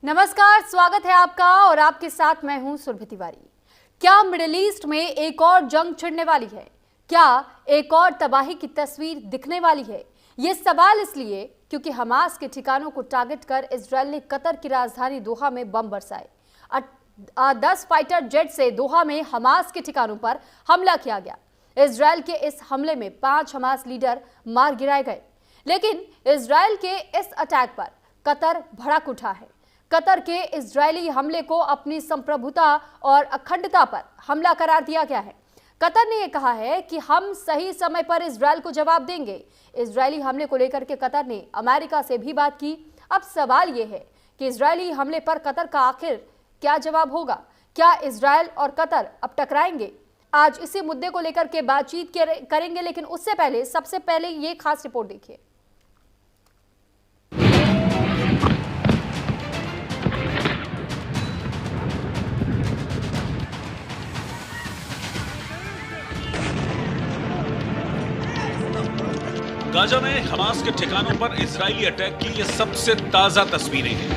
नमस्कार, स्वागत है आपका और आपके साथ मैं हूं सुरभि तिवारी। क्या मिडिल ईस्ट में एक और जंग छिड़ने वाली है? क्या एक और तबाही की तस्वीर दिखने वाली है? ये सवाल इसलिए क्योंकि हमास के ठिकानों को टारगेट कर इजरायल ने कतर की राजधानी दोहा में बम बरसाए। 10 फाइटर जेट से दोहा में हमास के ठिकानों पर हमला किया गया। इजरायल के इस हमले में 5 हमास लीडर मार गिराए गए, लेकिन इजरायल के इस अटैक पर कतर भड़क उठा है। कतर के इजरायली हमले को अपनी संप्रभुता और अखंडता पर हमला करार दिया गया है। कतर ने यह कहा है कि हम सही समय पर इजरायल को जवाब देंगे। इजरायली हमले को लेकर के कतर ने अमेरिका से भी बात की। अब सवाल यह है कि इजरायली हमले पर कतर का आखिर क्या जवाब होगा? क्या इजरायल और कतर अब टकराएंगे? आज इसी मुद्दे को लेकर के बातचीत करेंगे, लेकिन उससे पहले सबसे पहले ये खास रिपोर्ट देखिए। गाजा में हमास के ठिकानों पर इजरायली अटैक की ये सबसे ताजा तस्वीरें हैं।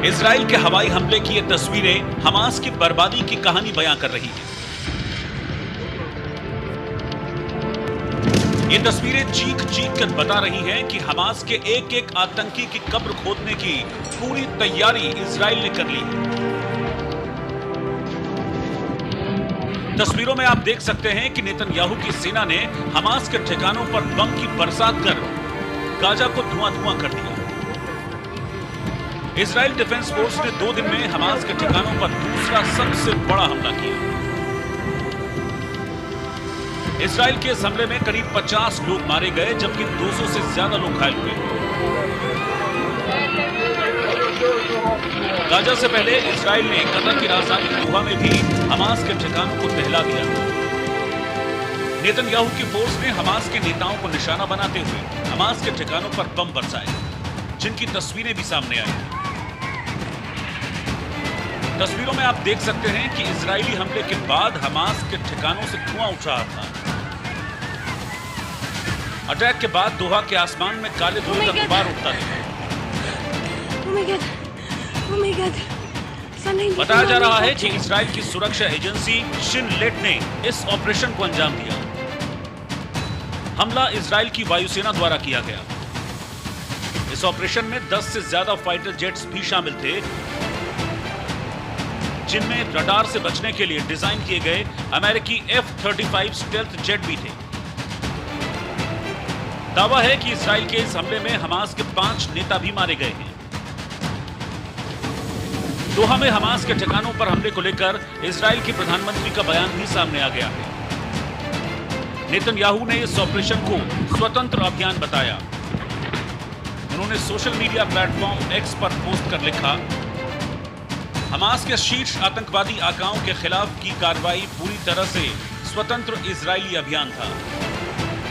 इजरायल के हवाई हमले की ये तस्वीरें हमास की बर्बादी की कहानी बयां कर रही हैं। ये तस्वीरें चीख चीख कर बता रही हैं कि हमास के एक एक आतंकी की कब्र खोदने की पूरी तैयारी इजरायल ने कर ली है। तस्वीरों में आप देख सकते हैं कि नेतन्याहू की सेना ने हमास के ठिकानों पर बम की बरसात कर गाजा को धुआं-धुआं कर दिया। इजरायल डिफेंस फोर्स ने 2 दिन में हमास के ठिकानों पर दूसरा सबसे बड़ा हमला किया। इजरायल के इस हमले में करीब 50 लोग मारे गए, जबकि 200 से ज्यादा लोग घायल हुए। गाजा से पहले इजरायल ने कतर की राजधानी दोहा में भी हमास के ठिकानों को दहला दिया। नेतन्याहू की फोर्स ने हमास के नेताओं को निशाना बनाते हुए हमास के ठिकानों पर बम बरसाए, जिनकी तस्वीरें भी सामने आई। तस्वीरों में आप देख सकते हैं कि इजरायली हमले के बाद हमास के ठिकानों से धुआं उठ रहा था। अटैक के बाद दोहा के आसमान में काले धुएं का गुबार उठता है। बताया जा रहा है कि इजरायल की सुरक्षा एजेंसी शिन लेट ने इस ऑपरेशन को अंजाम दिया। हमला इजरायल की वायुसेना द्वारा किया गया। इस ऑपरेशन में 10 से ज्यादा फाइटर जेट्स भी शामिल थे, जिनमें रडार से बचने के लिए डिजाइन किए गए अमेरिकी F-35 स्टेल्थ जेट भी थे। दावा है कि इजरायल के इस हमले में हमास के 5 नेता भी मारे गए हैं। दोहा में हमास के ठिकानों पर हमले को लेकर इजरायल के प्रधानमंत्री का बयान भी सामने आ गया है। नेतन्याहू ने इस ऑपरेशन को स्वतंत्र अभियान बताया। उन्होंने सोशल मीडिया प्लेटफॉर्म एक्स पर पोस्ट कर लिखा, हमास के शीर्ष आतंकवादी आकाओं के खिलाफ की कार्रवाई पूरी तरह से स्वतंत्र इजरायली अभियान था।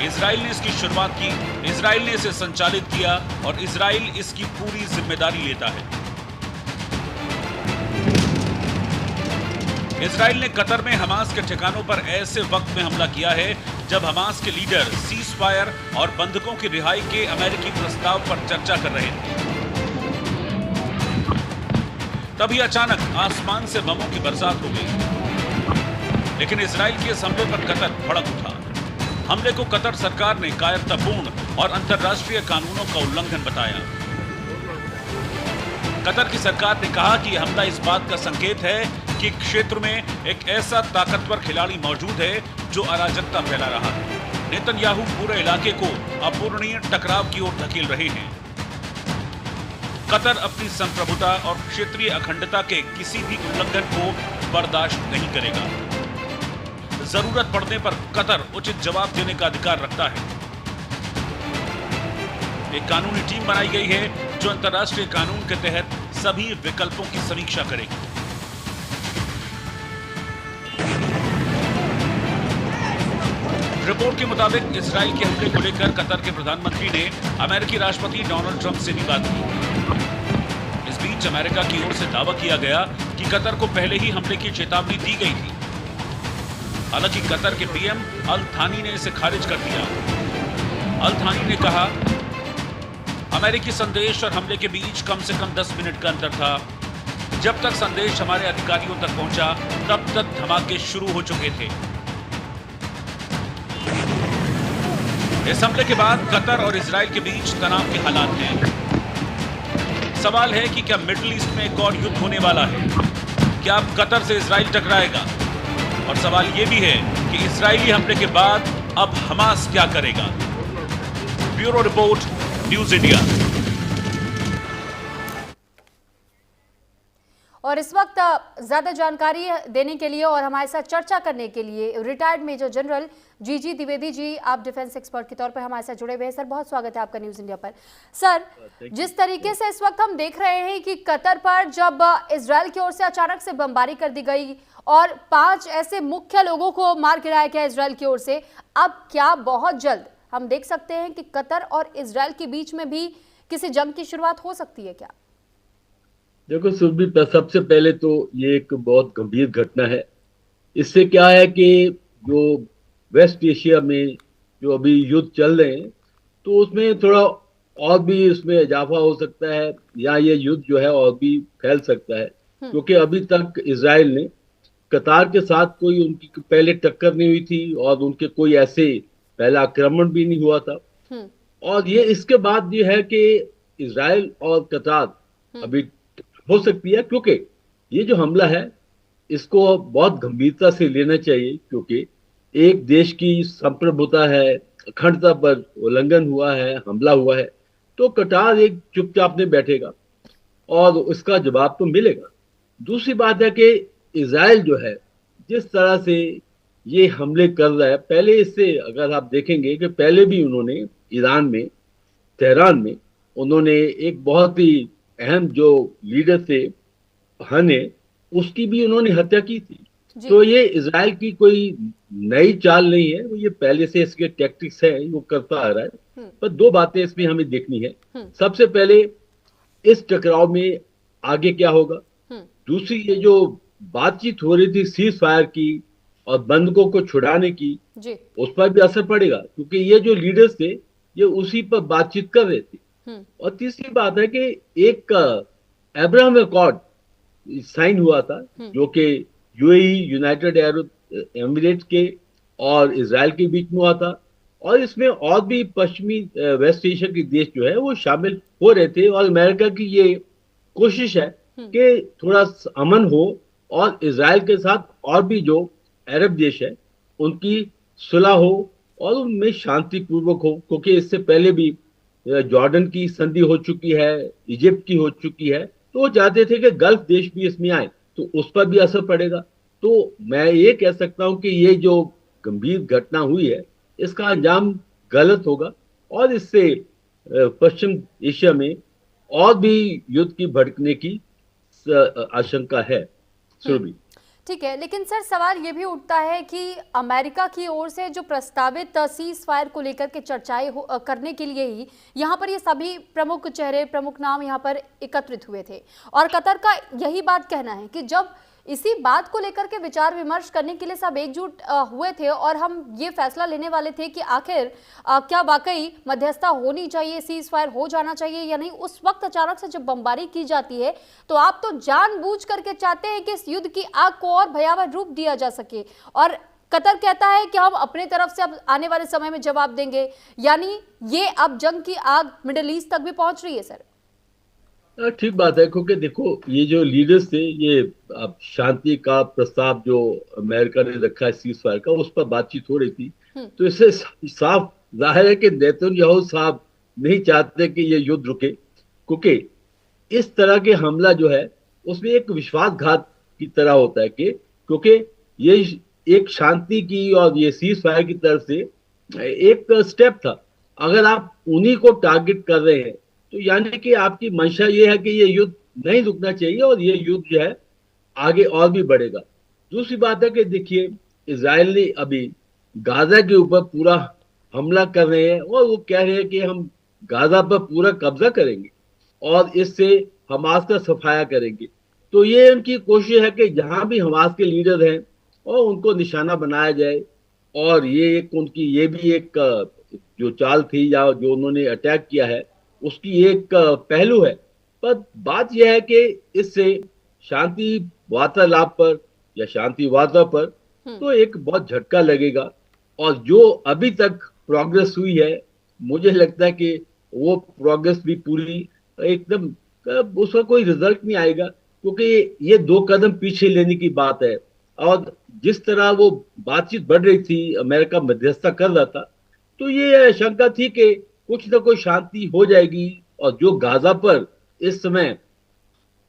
इजरायल ने इसकी शुरुआत की, इजरायल ने इसे संचालित किया और इजरायल इसकी पूरी जिम्मेदारी लेता है। इजरायल ने कतर में हमास के ठिकानों पर ऐसे वक्त में हमला किया है जब हमास के लीडर सीज फायर और बंधकों की रिहाई के अमेरिकी प्रस्ताव पर चर्चा कर रहे थे। तभी अचानक आसमान से बमों की बरसात हो गई। लेकिन इजरायल के इस हमले पर कतर भड़क उठा। हमले को कतर सरकार ने कायरतापूर्ण और अंतर्राष्ट्रीय कानूनों का उल्लंघन बताया। कतर की सरकार ने कहा कि यह हमला इस बात का संकेत है कि क्षेत्र में एक ऐसा ताकतवर खिलाड़ी मौजूद है जो अराजकता फैला रहा है। नेतन्याहू पूरे इलाके को अपूरणीय टकराव की ओर धकेल रहे हैं। कतर अपनी संप्रभुता और क्षेत्रीय अखंडता के किसी भी उल्लंघन को बर्दाश्त नहीं करेगा। जरूरत पड़ने पर कतर उचित जवाब देने का अधिकार रखता है। एक कानूनी टीम बनाई गई है जो अंतर्राष्ट्रीय कानून के तहत सभी विकल्पों की समीक्षा करेगी। रिपोर्ट के मुताबिक इजरायल के हमले को लेकर कतर के प्रधानमंत्री ने अमेरिकी राष्ट्रपति डोनाल्ड ट्रंप से भी बात की। इस बीच अमेरिका की ओर से दावा किया गया कि कतर को पहले ही हमले की चेतावनी दी गई थी। हालांकि कतर के पीएम अल थानी ने इसे खारिज कर दिया। अल थानी ने कहा, अमेरिकी संदेश और हमले के बीच कम से कम 10 मिनट का अंतर था। जब तक संदेश हमारे अधिकारियों तक पहुंचा, तब तक धमाके शुरू हो चुके थे। इस हमले के बाद कतर और इजराइल के बीच तनाव के हालात हैं। सवाल है कि क्या मिडिल ईस्ट में एक और युद्ध होने वाला है? क्या अब कतर से इजराइल टकराएगा? और सवाल यह भी है कि इजरायली हमले के बाद अब हमास क्या करेगा? Bureau report, news India. और इस वक्त ज्यादा जानकारी देने के लिए और हमारे साथ चर्चा करने के लिए रिटायर्ड मेजर जनरल जीजी द्विवेदी जी, आप डिफेंस एक्सपर्ट के तौर पर हमारे साथ जुड़े हुए हैं। सर, बहुत स्वागत है आपका न्यूज इंडिया पर। सर, जिस तरीके से इस वक्त हम देख रहे हैं कि कतर पर जब इजराइल की ओर से अचानक से बमबारी कर दी गई और 5 ऐसे मुख्य लोगों को मार गिराया गया इजराइल की ओर से, अब क्या बहुत जल्द हम देख सकते हैं कि कतर और इजराइल के बीच में भी किसी जंग की शुरुआत हो सकती है क्या? देखो सुरभि, सबसे पहले तो ये एक बहुत गंभीर घटना है। इससे क्या है कि जो वेस्ट एशिया में जो अभी युद्ध चल रहे हैं, तो उसमें थोड़ा और भी उसमें इजाफा हो सकता है, या ये युद्ध जो है और भी फैल सकता है। क्योंकि अभी तक इजराइल ने कतार के साथ कोई उनकी पहले टक्कर नहीं हुई थी और उनके कोई ऐसे पहला आक्रमण भी नहीं हुआ था। और ये इसके बाद ये है कि इजराइल और कतार अभी हो सकती है, क्योंकि ये जो हमला है इसको बहुत गंभीरता से लेना चाहिए, क्योंकि एक देश की संप्रभुता है, अखंडता पर उल्लंघन हुआ है, हमला हुआ है, तो कतार एक चुपचाप नहीं बैठेगा और उसका जवाब तो मिलेगा। दूसरी बात है कि इजराइल जो है जिस तरह से ये हमले कर रहा है, पहले इससे अगर आप देखेंगे कि पहले भी उन्होंने ईरान में, तेहरान में उन्होंने एक बहुत ही अहम जो लीडर थे हने, उसकी भी उन्होंने हत्या की थी। तो ये इजराइल की कोई नई चाल नहीं है, वो ये पहले से इसके टैक्टिक्स है, वो करता आ रहा है। पर 2 बातें इसमें हमें देखनी है। सबसे पहले इस टकराव में आगे क्या होगा, दूसरी ये जो बातचीत हो रही थी सीज फायर की और बंधकों को छुड़ाने की, उस पर भी असर पड़ेगा, क्योंकि ये जो लीडर्स थे ये उसी पर बातचीत कर रहे थे। और तीसरी बात है कि एक अब्राहम अकॉर्ड साइन हुआ था, जो कि यूएई, यूनाइटेड अरब एमिरेट्स के और इजराइल के बीच में हुआ था, और इसमें और भी पश्चिमी वेस्ट एशिया के देश जो है वो शामिल हो रहे थे। और अमेरिका की ये कोशिश है कि थोड़ा अमन हो और इजराइल के साथ और भी जो अरब देश है उनकी सुलह हो और उनमें शांतिपूर्वक हो, क्योंकि इससे पहले भी जॉर्डन की संधि हो चुकी है, इजिप्ट की हो चुकी है, तो वो चाहते थे कि गल्फ देश भी इसमें आए, तो उस पर भी असर पड़ेगा। तो मैं ये कह सकता हूं कि ये जो गंभीर घटना हुई है इसका अंजाम गलत होगा और इससे पश्चिम एशिया में और भी युद्ध की भड़कने की आशंका है। सुरभि, ठीक है, लेकिन सर सवाल ये भी उठता है कि अमेरिका की ओर से जो प्रस्तावित सीज फायर को लेकर के चर्चाएं करने के लिए ही यहाँ पर ये सभी प्रमुख चेहरे, प्रमुख नाम यहाँ पर एकत्रित हुए थे और कतर का यही बात कहना है कि जब इसी बात को लेकर के विचार विमर्श करने के लिए सब एकजुट हुए थे और हम ये फैसला लेने वाले थे कि आखिर क्या वाकई मध्यस्थता होनी चाहिए, सीज फायर हो जाना चाहिए या नहीं, उस वक्त अचानक से जब बमबारी की जाती है तो आप तो जानबूझ करके चाहते हैं कि इस युद्ध की आग को और भयावह रूप दिया जा सके और कतर कहता है कि हम अपने तरफ से अब आने वाले समय में जवाब देंगे, यानी ये अब जंग की आग मिडिल ईस्ट तक भी पहुंच रही है। सर ठीक बात है, क्योंकि देखो ये जो लीडर्स थे, ये अब शांति का प्रस्ताव जो अमेरिका ने रखा है सीज फायर का, उस पर बातचीत हो रही थी, तो इससे साफ जाहिर है कि नेतन्याहू साहब नहीं चाहते कि ये युद्ध रुके, क्योंकि इस तरह के हमला जो है उसमें एक विश्वासघात की तरह होता है कि क्योंकि ये एक शांति की और ये सीज फायर की तरफ से एक स्टेप था। अगर आप उन्हीं को टारगेट कर रहे हैं तो यानी कि आपकी मंशा ये है कि ये युद्ध नहीं रुकना चाहिए और ये युद्ध जो है आगे और भी बढ़ेगा। दूसरी बात है कि देखिए इजराइल ने अभी गाजा के ऊपर पूरा हमला कर रहे हैं और वो कह रहे हैं कि हम गाजा पर पूरा कब्जा करेंगे और इससे हमास का सफाया करेंगे। तो ये उनकी कोशिश है कि जहां भी हमास के लीडर हैं और उनको निशाना बनाया जाए, और ये एक उनकी ये भी एक जो चाल थी या जो उन्होंने अटैक किया है उसकी एक पहलू है। पर बात यह है कि इससे शांति वार्तालाप पर या शांति वार्ता पर तो एक बहुत झटका लगेगा। और जो अभी तक प्रोग्रेस हुई है, मुझे लगता है कि वो प्रोग्रेस भी पूरी एकदम उसका कोई रिजल्ट नहीं आएगा, क्योंकि ये 2 कदम पीछे लेने की बात है। और जिस तरह वो बातचीत बढ़ रही थी, अमेरिका मध्यस्थता कर रहा था, तो ये शंका थी कि कुछ ना कुछ शांति हो जाएगी। और जो गाजा पर इस समय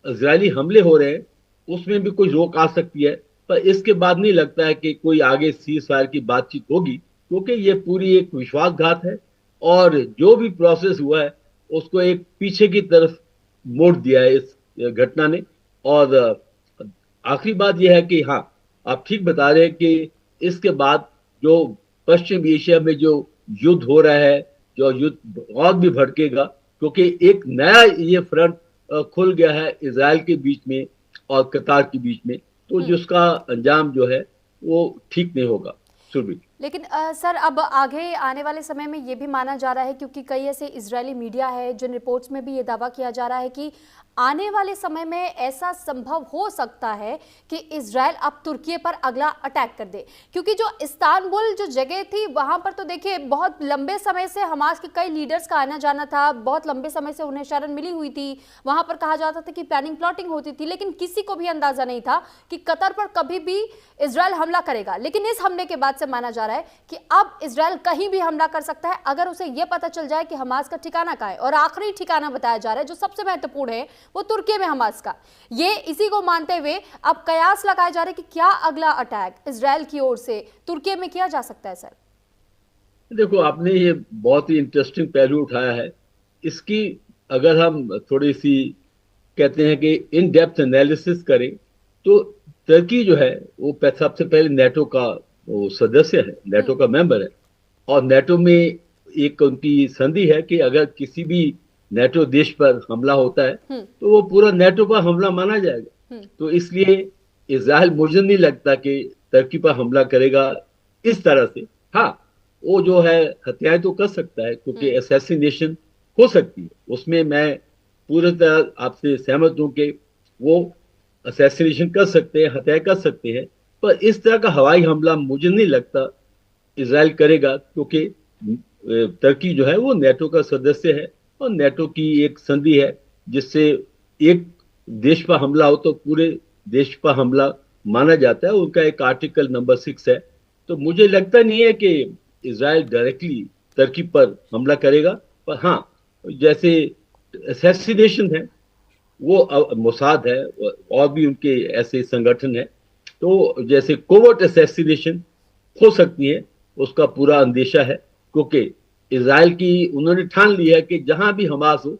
इजरायली हमले हो रहे हैं, उसमें भी कोई रोक आ सकती है। पर इसके बाद नहीं लगता है कि कोई आगे सीज फायर की बातचीत होगी, क्योंकि ये पूरी एक विश्वासघात है। और जो भी प्रोसेस हुआ है उसको एक पीछे की तरफ मोड़ दिया है इस घटना ने। और आखिरी बात यह है कि हाँ, आप ठीक बता रहे हैं कि इसके बाद जो पश्चिम एशिया में जो युद्ध हो रहा है, जो युद्ध और भी भड़केगा, क्योंकि एक नया ये फ्रंट खुल गया है इजराइल के बीच में और कतार के बीच में, तो जिसका अंजाम जो है वो ठीक नहीं होगा। सुरभि, लेकिन सर, अब आगे आने वाले समय में ये भी माना जा रहा है, क्योंकि कई ऐसे इजरायली मीडिया है जिन रिपोर्ट्स में भी ये दावा किया जा रहा है कि आने वाले समय में ऐसा संभव हो सकता है कि इजरायल अब तुर्की पर अगला अटैक कर दे, क्योंकि जो इस्तांबुल जो जगह थी वहां पर तो देखिए बहुत लंबे समय से हमास के कई लीडर्स का आना जाना था, बहुत लंबे समय से उन्हें शरण मिली हुई थी, वहां पर कहा जाता था कि प्लानिंग प्लॉटिंग होती थी, लेकिन किसी को भी अंदाजा नहीं था कि कतर पर कभी भी इजरायल हमला करेगा। लेकिन इस हमले के बाद से माना जा रहा है कि अब इजरायल कहीं भी हमला कर सकता है अगर उसे यह पता चल जाए कि हमास का ठिकाना कहाँ है। और आखिरी ठिकाना बताया जा रहा है जो सबसे महत्वपूर्ण है वो तुर्की में हमास का। ये इसी को मानते हुए अब कयास लगाए जा रहे हैं कि क्या अगला अटैक इजरायल की ओर से तुर्की में किया जा सकता है। सर देखो, आपने ये बहुत ही इंटरेस्टिंग पहलू उठाया है। इसकी अगर हम थोड़ी सी कहते हैं कि इन डेप्थ एनालिसिस करें, तो तुर्की जो है वो सबसे पहले नेटो का वो सदस्य है, नेटो का मेंबर है। और नेटो में एक उनकी संधि है कि अगर किसी भी नेटो देश पर हमला होता है तो वो पूरा नेटो पर हमला माना जाएगा। तो इसलिए इजराइल, मुझे नहीं लगता कि तुर्की पर हमला करेगा इस तरह से। हाँ, वो जो है हत्याएं तो कर सकता है, क्योंकि असैसिनेशन हो सकती है, उसमें मैं पूरी तरह आपसे सहमत हूं कि वो असैसिनेशन कर सकते हैं, हत्या कर सकते हैं। पर इस तरह का हवाई हमला मुझे नहीं लगता इजराइल करेगा, क्योंकि तुर्की जो है वो नेटो का सदस्य है और नेटो की एक संधि है जिससे एक देश पर हमला हो तो पूरे देश पर हमला माना जाता है। उनका एक आर्टिकल नंबर 6 है। तो मुझे लगता नहीं है कि इजराइल डायरेक्टली तुर्की पर हमला करेगा। पर हाँ, जैसे असैसिनेशन है, वो मोसाद है और भी उनके ऐसे संगठन है, तो जैसे कोवर्ट असैसिनेशन हो सकती है, उसका पूरा अंदेशा है। क्योंकि इजराइल की उन्होंने ठान लिया है कि जहां भी हमास हो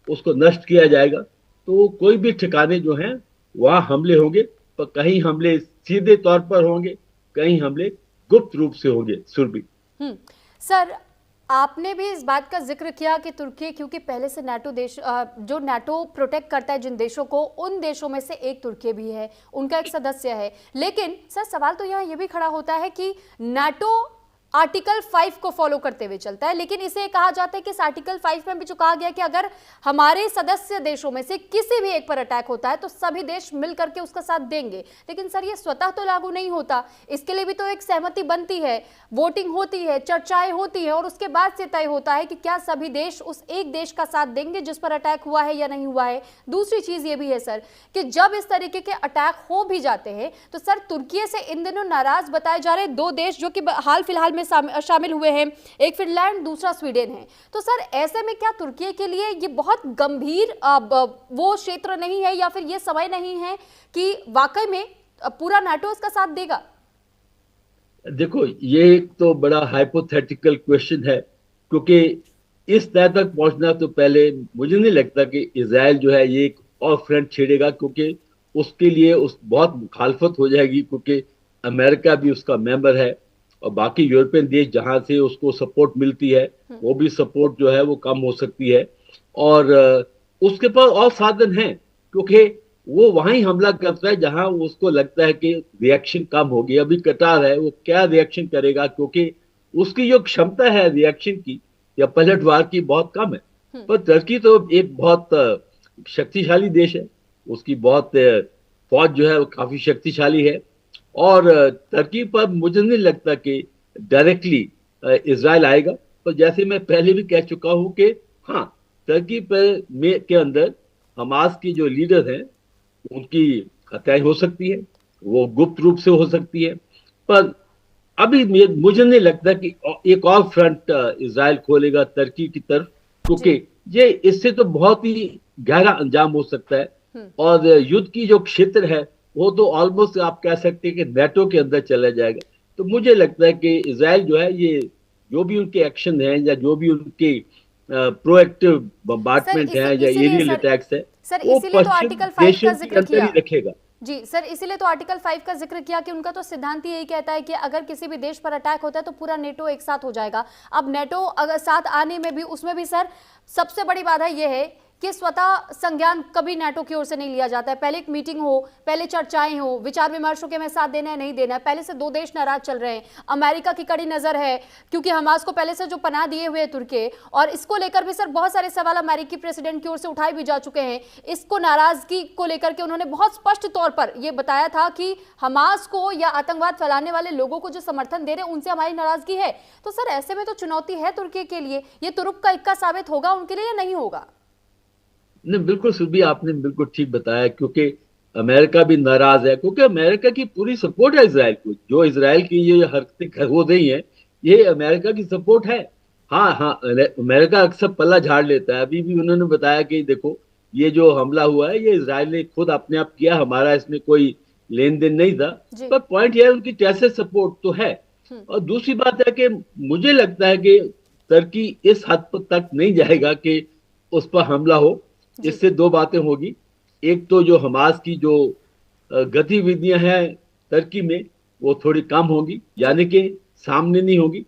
उसको नष्ट किया जाएगा। तो कोई भी ठिकाने जो हैं वहां हमले होंगे, पर कहीं हमले सीधे तौर पर होंगे, कहीं हमले गुप्त रूप से होंगे। सुरभि, सर, आपने भी इस बात का जिक्र किया कि तुर्की क्योंकि पहले से नाटो देश, जो नाटो प्रोटेक्ट करता है जिन देशों को, उन देशों में से एक तुर्की भी है, उनका एक सदस्य है। लेकिन सर, सवाल तो यहाँ ये भी खड़ा होता है कि नाटो आर्टिकल 5 को फॉलो करते हुए चलता है, लेकिन इसे कहा जाता है कि इस आर्टिकल 5 में भी जो कहा गया कि अगर हमारे सदस्य देशों में से किसी भी एक पर अटैक होता है तो सभी देश मिल करके उसका साथ देंगे। लेकिन सर, ये स्वतः तो लागू नहीं होता, इसके लिए भी तो एक सहमति बनती है, वोटिंग होती है, चर्चाएं होती है और उसके बाद से तय होता है कि क्या सभी देश उस एक देश का साथ देंगे जिस पर अटैक हुआ है या नहीं हुआ है। दूसरी चीज ये भी है सर कि जब इस तरीके के अटैक हो भी जाते हैं तो सर, तुर्की से इन दिनों नाराज बताए जा रहे 2 देश जो कि हाल फिलहाल में शामिल हुए हैं, एक फिनलैंड, दूसरा स्वीडन है। तो सर, ऐसे में क्या तुर्की के लिए ये बहुत गंभीर वो क्षेत्र नहीं है या फिर ये समय नहीं है कि वाकई में पूरा नाटो इसका साथ देगा? देखो, ये तो बड़ा हाइपोथेटिकल क्वेश्चन है, क्योंकि इस तय तक पहुंचना तो पहले मुझे नहीं लगता कि इजराइल जो है ये एक और फ्रंट छेड़ेगा, क्योंकि उसके लिए उस बहुत मुखालफत हो जाएगी, क्योंकि अमेरिका भी उसका मेंबर है और बाकी यूरोपियन देश जहां से उसको सपोर्ट मिलती है वो भी सपोर्ट जो है वो कम हो सकती है। और उसके पास और साधन हैं, क्योंकि वो वहीं हमला करता है जहां उसको लगता है कि रिएक्शन कम होगी। अभी कतार है, वो क्या रिएक्शन करेगा, क्योंकि उसकी जो क्षमता है रिएक्शन की या पलटवार की बहुत कम है। पर टर्की तो एक बहुत शक्तिशाली देश है, उसकी बहुत फौज जो है वो काफी शक्तिशाली है। और टर्की पर मुझे नहीं लगता कि डायरेक्टली इजराइल आएगा। तो जैसे मैं पहले भी कह चुका हूं कि हाँ, टर्की पर में के अंदर हमास की जो लीडर हैं उनकी हत्याएं हो सकती है, वो गुप्त रूप से हो सकती है। पर अभी मुझे नहीं लगता कि एक और फ्रंट इजराइल खोलेगा टर्की की तरफ, क्योंकि ये इससे तो बहुत ही गहरा अंजाम हो सकता है। और युद्ध की जो क्षेत्र है वो तो ऑलमोस्ट आप कह सकते हैं कि नेटो के अंदर चला जाएगा। तो मुझे लगता है कि इजराइल जो है, ये जो भी उनके एक्शन है या जो भी उनके प्रोएक्टिव बम्बार्डमेंट है या एरियल अटैक्स है, सर वो इसीलिए तो पश्चिम आर्टिकल 5 देशों का के जिक्र अंदर किया। ही रखेगा। जी सर, इसीलिए तो आर्टिकल 5 का जिक्र किया कि उनका तो सिद्धांत ही यही कहता है कि अगर किसी भी देश पर अटैक होता है तो पूरा नेटो एक साथ हो जाएगा। अब नेटो अगर साथ आने में भी, उसमें भी सर सबसे बड़ी बात है यह है कि स्वतः संज्ञान कभी नेटो की ओर से नहीं लिया जाता है। पहले एक मीटिंग हो, पहले चर्चाएं हो, विचार विमर्श हो कि हमें साथ देना है नहीं देना है। पहले से दो देश नाराज चल रहे हैं, अमेरिका की कड़ी नजर है क्योंकि हमास को पहले से जो पनाह दिए हुए तुर्की, और इसको लेकर भी सर बहुत सारे सवाल अमेरिकी प्रेसिडेंट की ओर से उठाए भी जा चुके हैं। इसको नाराजगी को लेकर के उन्होंने बहुत स्पष्ट तौर पर यह बताया था कि हमास को या आतंकवाद फैलाने वाले लोगों को जो समर्थन दे रहे हैं उनसे हमारी नाराजगी है। तो सर ऐसे में तो चुनौती है तुर्की के लिए, ये तुरुप का इक्का साबित होगा उनके लिए या नहीं होगा? नहीं, बिल्कुल सुबी, आपने बिल्कुल ठीक बताया, क्योंकि अमेरिका भी नाराज है, क्योंकि अमेरिका की पूरी सपोर्ट है इजराइल को। जो इजराइल की ये हरकतें हो रही हैं, ये अमेरिका की सपोर्ट है। हाँ हाँ, अमेरिका अक्सर पल्ला झाड़ लेता है। अभी भी उन्होंने बताया कि देखो, ये जो हमला हुआ है ये इजराइल ने खुद अपने आप किया, हमारा इसमें कोई लेन देन नहीं था। पर पॉइंट यह है, उनकी टैसिट सपोर्ट तो है। और दूसरी बात है कि मुझे लगता है कि तुर्की इस हद तक नहीं जाएगा कि उस पर हमला हो। इससे दो बातें होगी, एक तो जो हमास की जो गतिविधियां हैं तुर्की में वो थोड़ी कम होगी, यानी कि सामने नहीं होगी।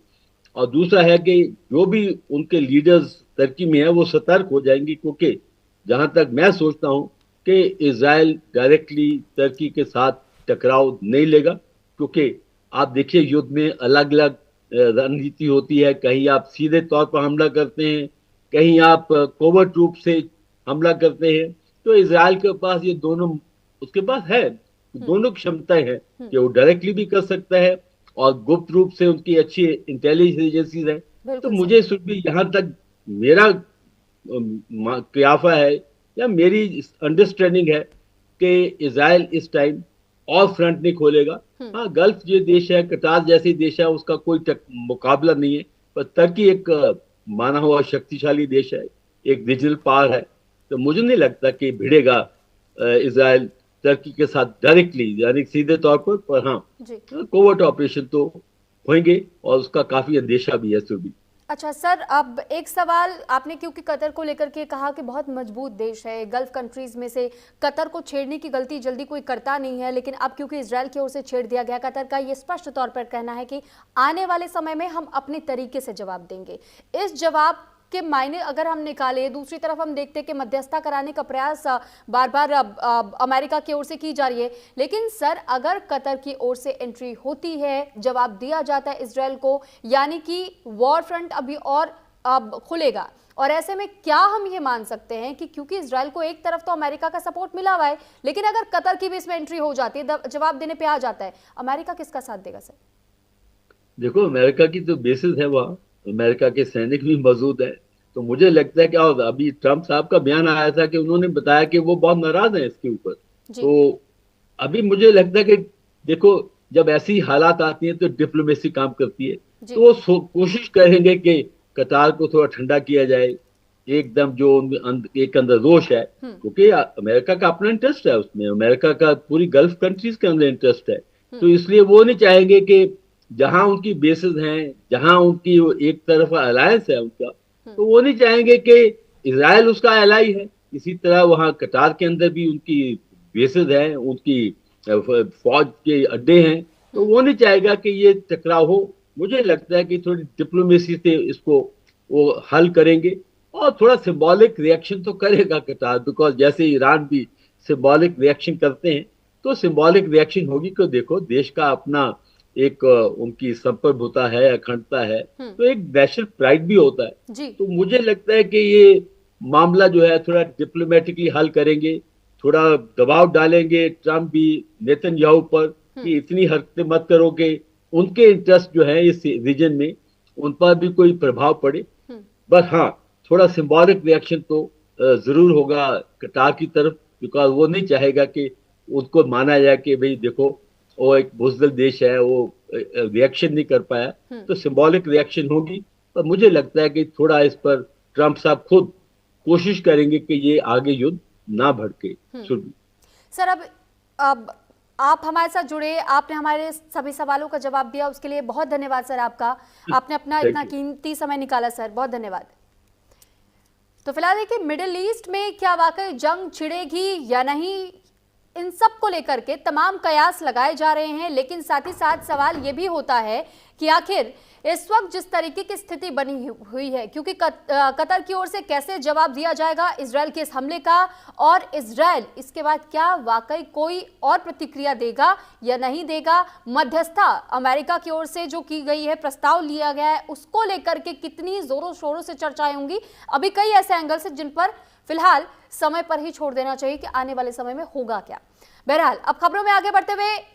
और दूसरा है कि जो भी उनके लीडर्स तुर्की में है वो सतर्क हो जाएंगे, क्योंकि जहां तक मैं सोचता हूं कि इजराइल डायरेक्टली तुर्की के साथ टकराव नहीं लेगा। क्योंकि आप देखिए, युद्ध में अलग अलग रणनीति होती है। कहीं आप सीधे तौर पर हमला करते हैं, कहीं आप कोवर्ट रूप से हमला करते हैं। तो इजराइल के पास ये दोनों, उसके पास है दोनों क्षमताएं हैं कि वो डायरेक्टली भी कर सकता है और गुप्त रूप से उनकी अच्छी इंटेलिजेंस एजेंसीज है। तो मुझे यहाँ तक मेरा क्याफा है या मेरी अंडरस्टैंडिंग है कि इजराइल इस टाइम और फ्रंट नहीं खोलेगा। हाँ, गल्फ जो देश है, कतार जैसे देश है, उसका कोई मुकाबला नहीं है। पर तुर्की एक माना हुआ शक्तिशाली देश है, एक रीजनल पावर है। तो मुझे नहीं लगता कि भिड़ेगा इजराइल तुर्की के साथ डायरेक्टली, यानी सीधे तौर पर हाँ, कोवर्ट ऑपरेशन तो होंगे और उसका काफी अंदेशा भी है सुरभि। अच्छा सर, अब एक सवाल आपने क्योंकि कतर को लेकर के कहा कि बहुत मजबूत देश है, गल्फ कंट्रीज में से कतर को छेड़ने की गलती जल्दी कोई करता नहीं है, लेकिन अब क्योंकि इजराइल की ओर से छेड़ दिया गया, कतर का ये स्पष्ट तौर पर कहना है कि आने वाले समय में हम अपने तरीके से जवाब देंगे। इस जवाब के मायने अगर हम निकाले, दूसरी तरफ हम देखते हैं कि मध्यस्थता कराने का प्रयास बार बार अमेरिका की ओर से की जा रही है। लेकिन सर, अगर कतर की ओर से एंट्री होती है, जवाब दिया जाता है इजराइल को, यानी कि वॉर फ्रंट अभी और खुलेगा। और ऐसे में क्या हम ये मान सकते हैं कि क्योंकि इजराइल को एक तरफ तो अमेरिका का सपोर्ट मिला हुआ है, लेकिन अगर कतर की भी इसमें एंट्री हो जाती है, जवाब देने पे आ जाता है, अमेरिका किसका साथ देगा सर? देखो, अमेरिका की जो बेसिस है वहाँ अमेरिका के सैनिक भी मौजूद है। तो मुझे लगता है कि अभी ट्रंप साहब का बयान आया था कि उन्होंने बताया कि वो बहुत नाराज हैं इसके ऊपर। तो अभी मुझे लगता है कि देखो, जब ऐसी हालात आती हैं तो डिप्लोमेसी काम करती है। तो वो कोशिश करेंगे कि कतार को थोड़ा ठंडा किया जाए, एकदम जो एक अंदर रोष है, क्योंकि अमेरिका का अपना इंटरेस्ट है उसमें, अमेरिका का पूरी गल्फ कंट्रीज के अंदर इंटरेस्ट है। तो इसलिए वो नहीं चाहेंगे कि जहां उनकी बेसिस हैं, जहां उनकी एक तरफ अलायंस है उनका, तो वो नहीं चाहेंगे कि इजराइल उसका एलाई है। इसी तरह वहां कतार के अंदर भी उनकी बेसिस हैं, उनकी फौज के अड्डे हैं, तो वो नहीं चाहेगा कि ये टकराव हो। मुझे लगता है कि थोड़ी डिप्लोमेसी से इसको वो हल करेंगे और थोड़ा सिंबॉलिक रिएक्शन तो करेगा कतार, बिकॉज जैसे ईरान भी सिंबॉलिक रिएक्शन करते हैं, तो सिंबॉलिक रिएक्शन होगी कि देखो, देश का अपना एक उनकी संप्रभुता है, अखंडता है, तो एक नेशनल प्राइड भी होता है। तो मुझे लगता है कि ये मामला जो है थोड़ा डिप्लोमेटिकली हल करेंगे, थोड़ा दबाव डालेंगे ट्रम्प भी नेतन्याहू पर कि इतनी हरकतें मत करोगे, उनके इंटरेस्ट जो है इस रीजन में उन पर भी कोई प्रभाव पड़े। बट हाँ, थोड़ा सिंबॉलिक रिएक्शन तो जरूर होगा कतार की तरफ, बिकॉज वो नहीं चाहेगा कि उसको माना जाए कि भाई देखो वो एक बुजदिल देश है, वो रिएक्शन नहीं कर पाया, तो सिंबॉलिक रिएक्शन होगी। पर मुझे लगता है कि थोड़ा इस पर ट्रम्प साहब खुद कोशिश करेंगे कि ये आगे युद्ध ना भड़के। सर, अब आप हमारे साथ जुड़े, आपने हमारे सभी सवालों का जवाब दिया, उसके लिए बहुत धन्यवाद सर आपका। आपने अपना इतना कीमती समय निकाला सर, बहुत धन्यवाद। तो फिलहाल देखिए, मिडिल ईस्ट में क्या वाकई जंग छिड़ेगी या नहीं, इन सब को लेकर के तमाम कयास लगाए जा रहे हैं, लेकिन साथ ही साथ सवाल ये भी होता है कि आखिर इस वक्त जिस तरीके की स्थिति बनी हुई है, क्योंकि कतर की ओर से कैसे जवाब दिया जाएगा इजरायल के इस हमले का, और इजरायल इसके बाद क्या वाकई कोई और प्रतिक्रिया देगा या नहीं देगा, मध्यस्थता अमेरिका की ओर से जो की गई है, प्रस्ताव लिया गया है, उसको लेकर के कितनी जोरों शोरों से चर्चाएं होंगी। अभी कई ऐसे एंगल से जिन पर फिलहाल समय पर ही छोड़ देना चाहिए कि आने वाले समय में होगा क्या। बहरहाल अब खबरों में आगे बढ़ते हुए